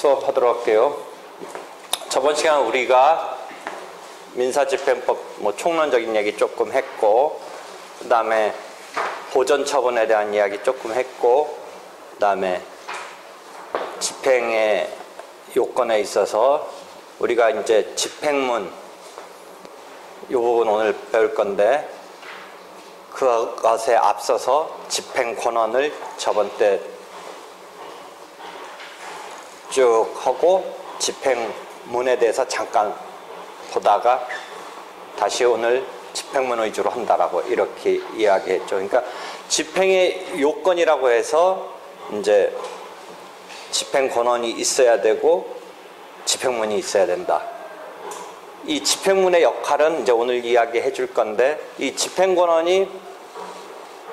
수업하도록 할게요. 저번 시간 우리가 민사집행법 총론적인 얘기 조금 했고, 그 다음에 보전처분에 대한 이야기 조금 했고, 그 다음에 집행의 요건에 있어서 우리가 이제 집행문 이 부분 오늘 배울 건데, 그것에 앞서서 집행권한을 저번 때 쭉 하고 집행문에 대해서 잠깐 보다가 다시 오늘 집행문 위주로 한다라고 이렇게 이야기했죠. 그러니까 집행의 요건이라고 해서 이제 집행권한이 있어야 되고 집행문이 있어야 된다. 이 집행문의 역할은 이제 오늘 이야기해 줄 건데, 이 집행권한이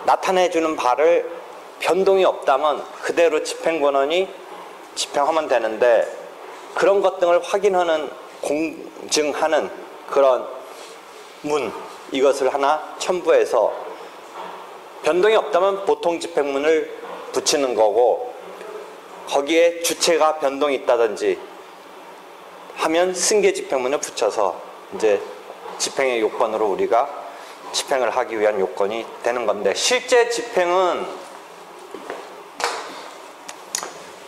나타내주는 바를 변동이 없다면 그대로 집행권한이 집행하면 되는데, 그런 것 등을 확인하는, 공증하는 그런 문, 이것을 하나 첨부해서 변동이 없다면 보통 집행문을 붙이는 거고, 거기에 주체가 변동이 있다든지 하면 승계 집행문을 붙여서 이제 집행의 요건으로 우리가 집행을 하기 위한 요건이 되는 건데, 실제 집행은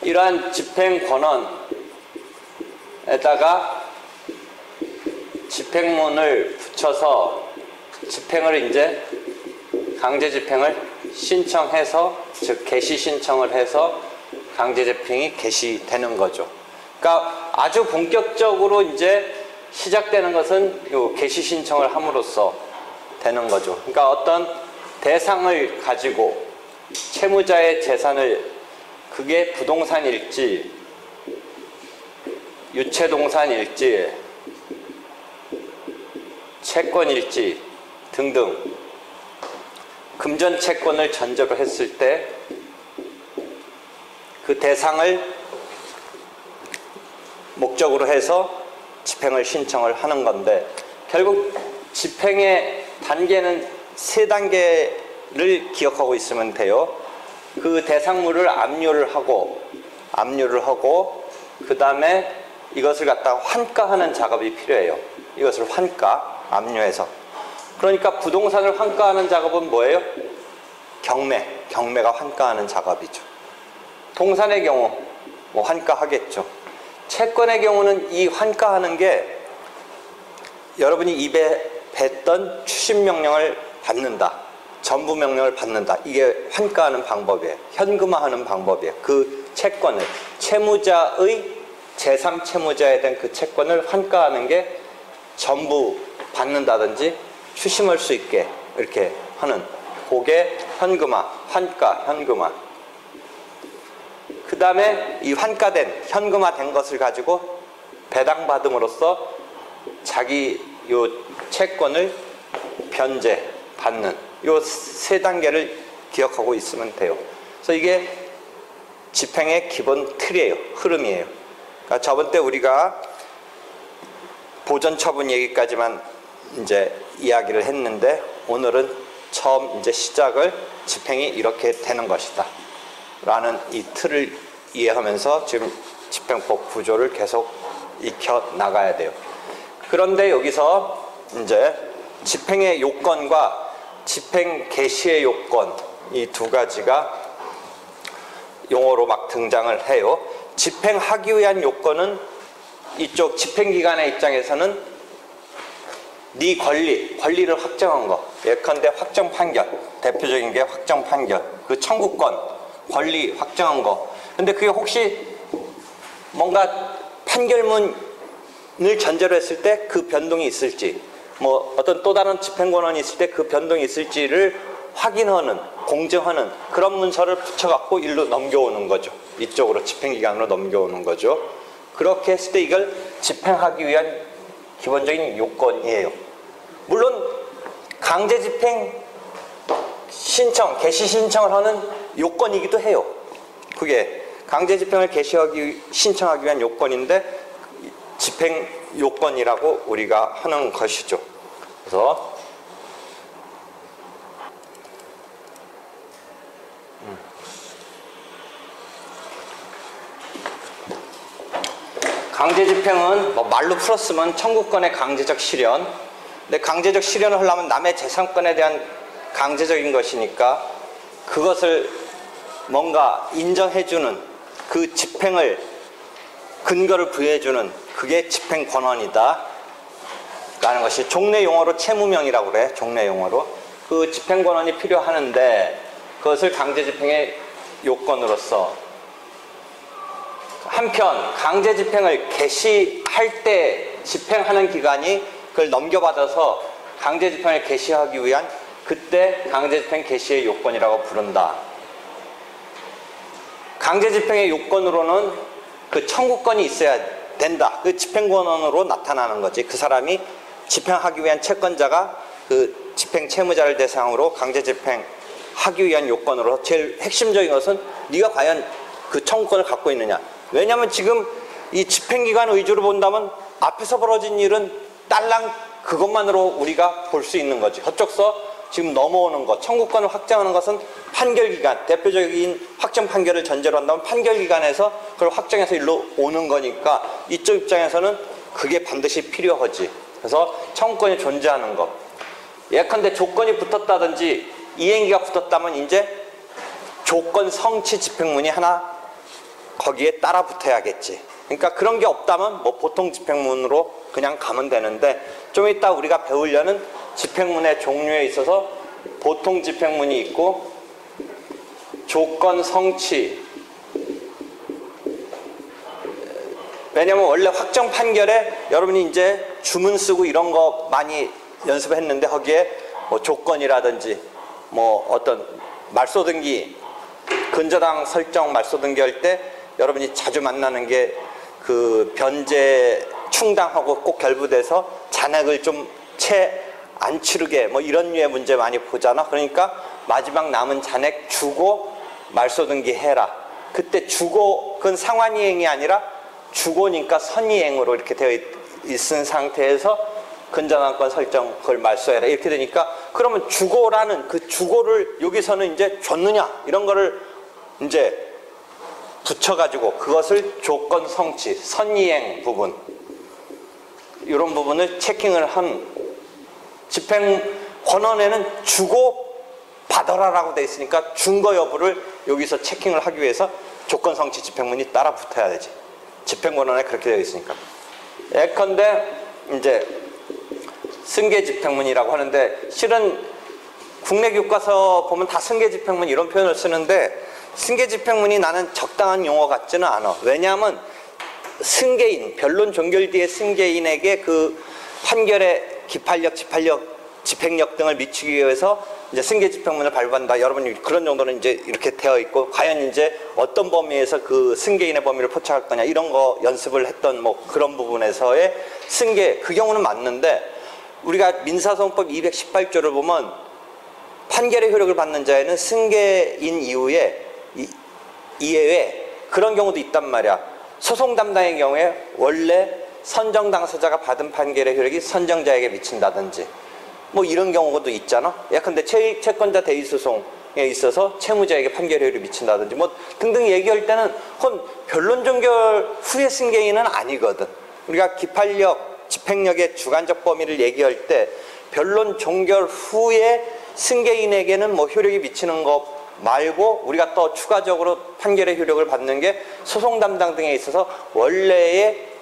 이러한 집행 권한에다가 집행문을 붙여서 집행을 이제 강제 집행을 신청해서, 즉 개시 신청을 해서 강제 집행이 개시되는 거죠. 그러니까 아주 본격적으로 이제 시작되는 것은 요 개시 신청을 함으로써 되는 거죠. 그러니까 어떤 대상을 가지고 채무자의 재산을, 그게 부동산일지 유체동산일지 채권일지 등등 금전채권을 전제로 했을 때 그 대상을 목적으로 해서 집행을 신청을 하는 건데, 결국 집행의 단계는 3단계를 기억하고 있으면 돼요. 그 대상물을 압류를 하고 그 다음에 이것을 갖다가 환가하는 작업이 필요해요. 이것을 압류해서. 그러니까 부동산을 환가하는 작업은 뭐예요? 경매가 환가하는 작업이죠. 동산의 경우 환가하겠죠. 채권의 경우는 이 환가하는 게 여러분이 입에 뱉던 추심명령을 받는다, 전부명령을 받는다, 이게 환가하는 방법이에요. 현금화하는 방법이에요. 그 채권을, 채무자의 제3채무자에 대한 그 채권을 환가하는 게 전부 받는다든지 추심할 수 있게 이렇게 하는, 그게 현금화, 환가, 현금화. 그 다음에 이 환가된, 현금화된 것을 가지고 배당받음으로써 자기 요 채권을 변제받는, 요 3단계를 기억하고 있으면 돼요. 그래서 이게 집행의 기본 틀이에요. 흐름이에요. 그러니까 저번 때 우리가 보전처분 얘기까지만 이제 이야기를 했는데, 오늘은 처음 이제 시작을 집행이 이렇게 되는 것이다 라는 이 틀을 이해하면서 지금 집행법 구조를 계속 익혀 나가야 돼요. 그런데 여기서 이제 집행의 요건과 집행 개시의 요건, 이 두 가지가 용어로 막 등장을 해요. 집행하기 위한 요건은 이쪽 집행기관의 입장에서는 네 권리를 확정한 거, 예컨대 확정 판결, 대표적인 게 확정 판결, 그 청구권, 권리 확정한 거. 근데 그게 혹시 뭔가 판결문을 전제로 했을 때 그 변동이 있을지, 어떤 또 다른 집행권한이 있을 때 그 변동이 있을지를 확인하는, 공증하는 그런 문서를 붙여갖고 일로 넘겨오는 거죠. 이쪽으로 집행기관으로 넘겨오는 거죠. 그렇게 했을 때 이걸 집행하기 위한 기본적인 요건이에요. 물론 강제 집행 신청, 개시 신청을 하는 요건이기도 해요. 그게 강제 집행을 신청하기 위한 요건인데 집행 요건이라고 우리가 하는 것이죠. 그래서 강제 집행은 뭐 말로 풀었으면 청구권의 강제적 실현. 근데 강제적 실현을 하려면 남의 재산권에 대한 강제적인 것이니까 그것을 뭔가 인정해주는 그 집행을 근거를 부여해주는 그게 집행 권한이다 라는 것이 종래 용어로 채무명이라고 그래. 종래 용어로 그 집행 권한이 필요하는데 그것을 강제 집행의 요건으로서 한편 강제 집행을 개시할 때 집행하는 기관이 그걸 넘겨받아서 강제 집행을 개시하기 위한 그때 강제 집행 개시의 요건이라고 부른다. 강제 집행의 요건으로는 그 청구권이 있어야 된다. 그 집행 권한으로 나타나는 거지. 그 사람이 집행하기 위한 채권자가 그 집행 채무자를 대상으로 강제 집행하기 위한 요건으로 제일 핵심적인 것은 네가 과연 그 청구권을 갖고 있느냐. 왜냐하면 지금 이 집행기관 위주로 본다면 앞에서 벌어진 일은 딸랑 그것만으로 우리가 볼 수 있는 거지. 그쪽서 지금 넘어오는 것, 청구권을 확정하는 것은 판결기관, 대표적인 확정 판결을 전제로 한다면 판결기관에서 그걸 확정해서 일로 오는 거니까 이쪽 입장에서는 그게 반드시 필요하지. 그래서 청구권이 존재하는 것. 예컨대 조건이 붙었다든지 이행기가 붙었다면 이제 조건 성취 집행문이 하나 거기에 따라 붙어야겠지. 그러니까 그런 게 없다면 뭐 보통 집행문으로 그냥 가면 되는데 좀 이따 우리가 배우려는 집행문의 종류에 있어서 보통 집행문이 있고 조건 성취. 왜냐면 원래 확정 판결에 여러분이 이제 주문 쓰고 이런 거 많이 연습했는데 거기에 뭐 조건이라든지 뭐 어떤 말소 등기 근저당 설정 말소 등기 할 때 여러분이 자주 만나는 게 그 변제 충당하고 꼭 결부돼서 잔액을 좀 채 안 치르게 뭐 이런 류의 문제 많이 보잖아. 그러니까 마지막 남은 잔액 주고 말소 등기 해라. 그때 주고 그건 상환이행이 아니라 주고니까 선이행으로 이렇게 되어 있은 상태에서 근저당권 설정 그걸 말소해라 이렇게 되니까 그러면 주고라는 그 주고를 여기서는 이제 줬느냐 이런 거를 이제 붙여가지고 그것을 조건 성취 선이행 부분 이런 부분을 체킹을 한 집행 권한에는 주고 받아라라고 돼 있으니까 준거 여부를 여기서 체킹을 하기 위해서 조건 성취 집행문이 따라 붙어야 되지. 집행 권한에 그렇게 되어 있으니까. 예컨대 이제 승계 집행문이라고 하는데 실은 국내 교과서 보면 다 승계 집행문 이런 표현을 쓰는데 승계 집행문이 나는 적당한 용어 같지는 않아. 왜냐하면 승계인, 변론 종결 뒤에 승계인에게 그 판결의 기판력, 집행력 등을 미치기 위해서 이제 승계 집행문을 발부한다. 여러분이 그런 정도는 이제 이렇게 되어 있고 과연 이제 어떤 범위에서 그 승계인의 범위를 포착할 거냐 이런 거 연습을 했던 뭐 그런 부분에서의 승계 그 경우는 맞는데 우리가 민사소송법 218조를 보면 판결의 효력을 받는 자에는 승계인 이후에 이외에 그런 경우도 있단 말이야. 소송 담당의 경우에 원래 선정 당사자가 받은 판결의 효력이 선정자에게 미친다든지 뭐 이런 경우도 있잖아. 예컨대 채권자 대위 소송에 있어서 채무자에게 판결의 효력이 미친다든지 뭐 등등 얘기할 때는 그건 변론 종결 후의 승계인은 아니거든. 우리가 기판력, 집행력의 주관적 범위를 얘기할 때 변론 종결 후에 승계인에게는 뭐 효력이 미치는 것 말고 우리가 또 추가적으로 판결의 효력을 받는 게 소송 담당 등에 있어서 원래의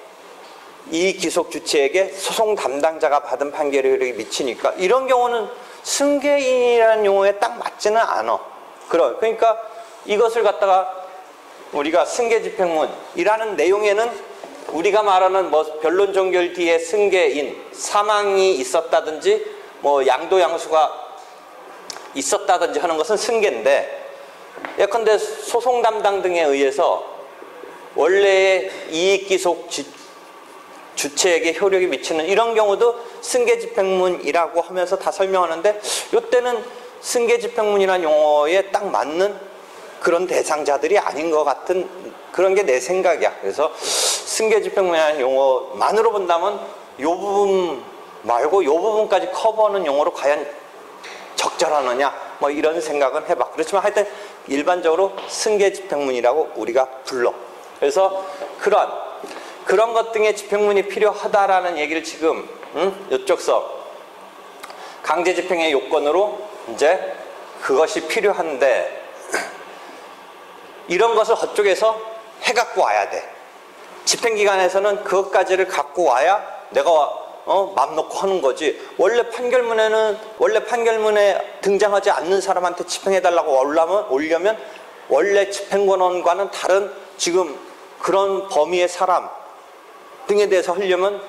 이 기속 주체에게 소송 담당자가 받은 판결의 효력이 미치니까 이런 경우는 승계인이라는 용어에 딱 맞지는 않아. 그러니까 이것을 갖다가 우리가 승계 집행문이라는 내용에는 우리가 말하는 뭐 변론 종결 뒤에 승계인 사망이 있었다든지 뭐 양도 양수가 있었다든지 하는 것은 승계인데 예컨대 소송 담당 등에 의해서 원래의 이익 기속 주체에게 효력이 미치는 이런 경우도 승계 집행문이라고 하면서 다 설명하는데 이때는 승계 집행문이라는 용어에 딱 맞는 그런 대상자들이 아닌 것 같은 그런 게 내 생각이야. 그래서 승계 집행문이라는 용어만으로 본다면 이 부분 말고 이 부분까지 커버하는 용어로 과연 적절하느냐 뭐 이런 생각은 해봐. 그렇지만 하여튼 그런 것 등의 집행문이 필요하다라는 얘기를 지금 이쪽서 강제 집행의 요건으로 이제 그것이 필요한데 이런 것을 저쪽에서 해갖고 와야 돼. 집행기관에서는 그것까지를 갖고 와야 내가 맘 놓고 하는 거지. 원래 판결문에 등장하지 않는 사람한테 집행해달라고 올려면 원래 집행권원과는 다른 지금 그런 범위의 사람 등에 대해서 하려면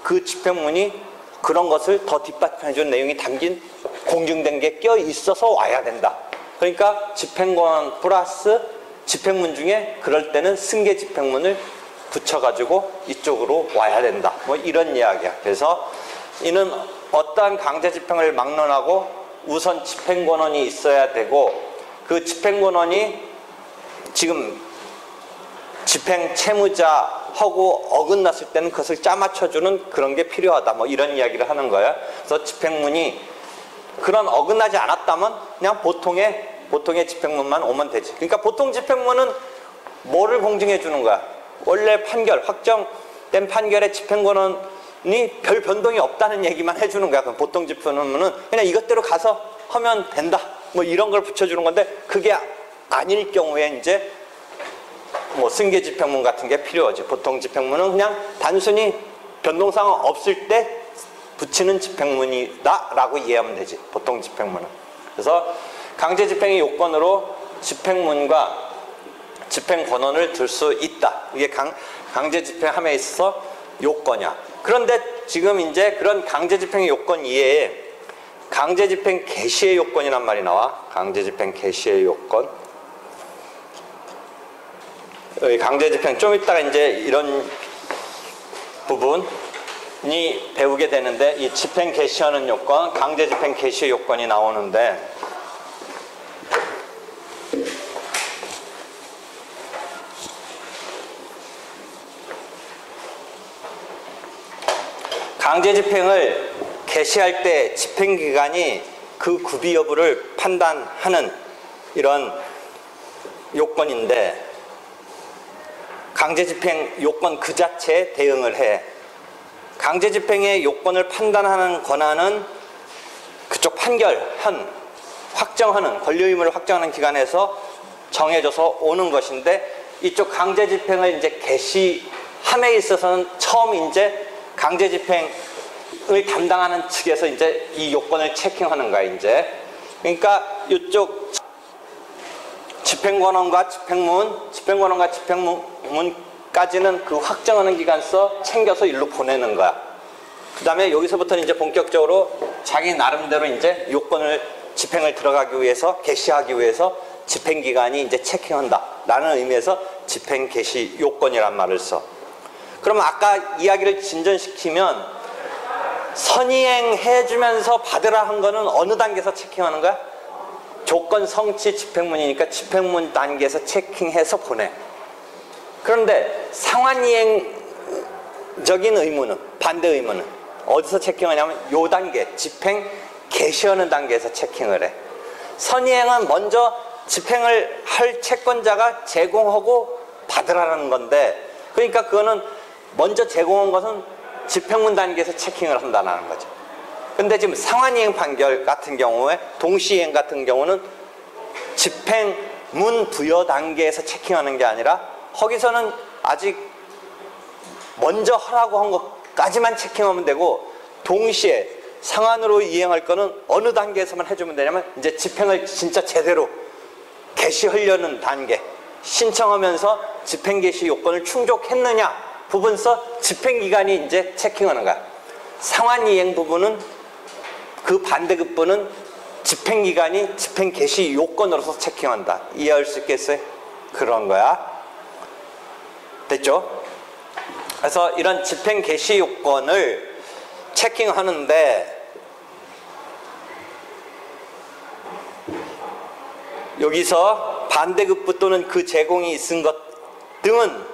그 집행문이 그런 것을 더 뒷받침해준 내용이 담긴 공증된 게 껴 있어서 와야 된다. 그러니까 집행권 플러스 집행문 중에 그럴 때는 승계 집행문을 붙여가지고 이쪽으로 와야 된다. 뭐 이런 이야기야. 그래서 이는 어떠한 강제 집행을 막론하고 우선 집행권원이 있어야 되고 그 집행권원이 지금 집행 채무자하고 어긋났을 때는 그것을 짜맞춰주는 그런 게 필요하다. 뭐 이런 이야기를 하는 거야. 그래서 집행문이 그런 어긋나지 않았다면 그냥 보통의 집행문만 오면 되지. 그러니까 보통 집행문은 뭐를 공증해 주는 거야? 원래 확정된 판결의 집행권원이 별 변동이 없다는 얘기만 해주는 거야. 그럼 보통 집행문은 그냥 이것대로 가서 하면 된다. 뭐 이런 걸 붙여주는 건데 그게 아닐 경우에 이제 뭐 승계 집행문 같은 게 필요하지. 보통 집행문은 그냥 단순히 변동사항 없을 때 붙이는 집행문이다라고 이해하면 되지. 보통 집행문은. 그래서 강제 집행의 요건으로 집행문과 집행권원을 들 수 있다. 이게 강제 집행함에 있어서 요건이야. 그런데 지금 이제 그런 강제 집행의 요건 이외에 강제 집행 개시의 요건이란 말이 나와. 강제 집행 개시의 요건. 강제 집행 좀 이따가 이제 이런 부분이 배우게 되는데 이 집행 개시하는 요건, 강제 집행 개시의 요건이 나오는데 강제 집행을 개시할 때 집행기관이 그 구비 여부를 판단하는 이런 요건인데 강제 집행 요건 그 자체에 대응을 해. 강제 집행의 요건을 판단하는 권한은 그쪽 확정하는 권리 의무를 확정하는 기관에서 정해져서 오는 것인데 이쪽 강제 집행을 이제 개시함에 있어서는 처음 이제 강제 집행을 담당하는 측에서 이제 이 요건을 체킹하는 거야, 이제. 그러니까 이쪽 집행권원과 집행문까지는 그 확정하는 기관서 챙겨서 일로 보내는 거야. 그 다음에 여기서부터는 이제 본격적으로 자기 나름대로 이제 요건을 집행을 들어가기 위해서, 개시하기 위해서 집행기관이 이제 체킹한다. 라는 의미에서 집행 개시 요건이란 말을 써. 그러면 아까 이야기를 진전시키면 선이행해주면서 받으라 한 거는 어느 단계에서 체킹하는 거야? 조건 성취 집행문이니까 집행문 단계에서 체킹해서 보내. 그런데 상환이행적인 의무는, 반대 의무는 어디서 체킹하냐면 요 단계, 집행 개시하는 단계에서 체킹을 해. 선이행은 먼저 집행을 할 채권자가 제공하고 받으라는 건데 그러니까 그거는 먼저 제공한 것은 집행문 단계에서 체킹을 한다는 거죠. 근데 지금 상환이행 판결 같은 경우에 동시이행 같은 경우는 집행문 부여 단계에서 체킹하는 게 아니라 거기서는 아직 먼저 하라고 한 것까지만 체킹하면 되고 동시에 상환으로 이행할 거는 어느 단계에서만 해주면 되냐면 이제 집행을 진짜 제대로 개시하려는 단계 신청하면서 집행 개시 요건을 충족했느냐 부분서 집행기관이 이제 체킹하는 거야. 상환이행 부분은 그 반대급부는 집행기관이 집행 개시 요건으로서 체킹한다. 이해할 수 있겠어요? 그런 거야. 됐죠? 그래서 이런 집행 개시 요건을 체킹하는데 여기서 반대급부 또는 그 제공이 있은 것 등은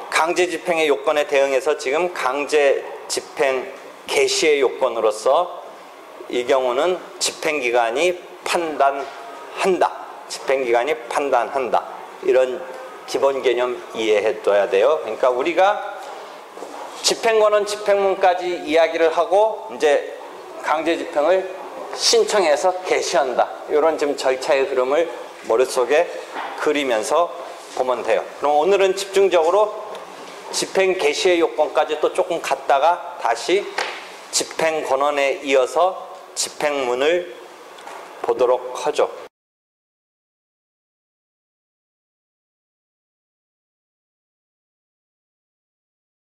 강제 집행의 요건에 대응해서 지금 강제 집행 개시의 요건으로서 이 경우는 집행기관이 판단한다. 집행기관이 판단한다. 이런 기본 개념 이해해둬야 돼요. 그러니까 우리가 집행권은 집행문까지 이야기를 하고 이제 강제 집행을 신청해서 개시한다. 이런 지금 절차의 흐름을 머릿속에 그리면서 보면 돼요. 그럼 오늘은 집중적으로 집행 개시의 요건까지 또 조금 갔다가 다시 집행 권한에 이어서 집행문을 보도록 하죠.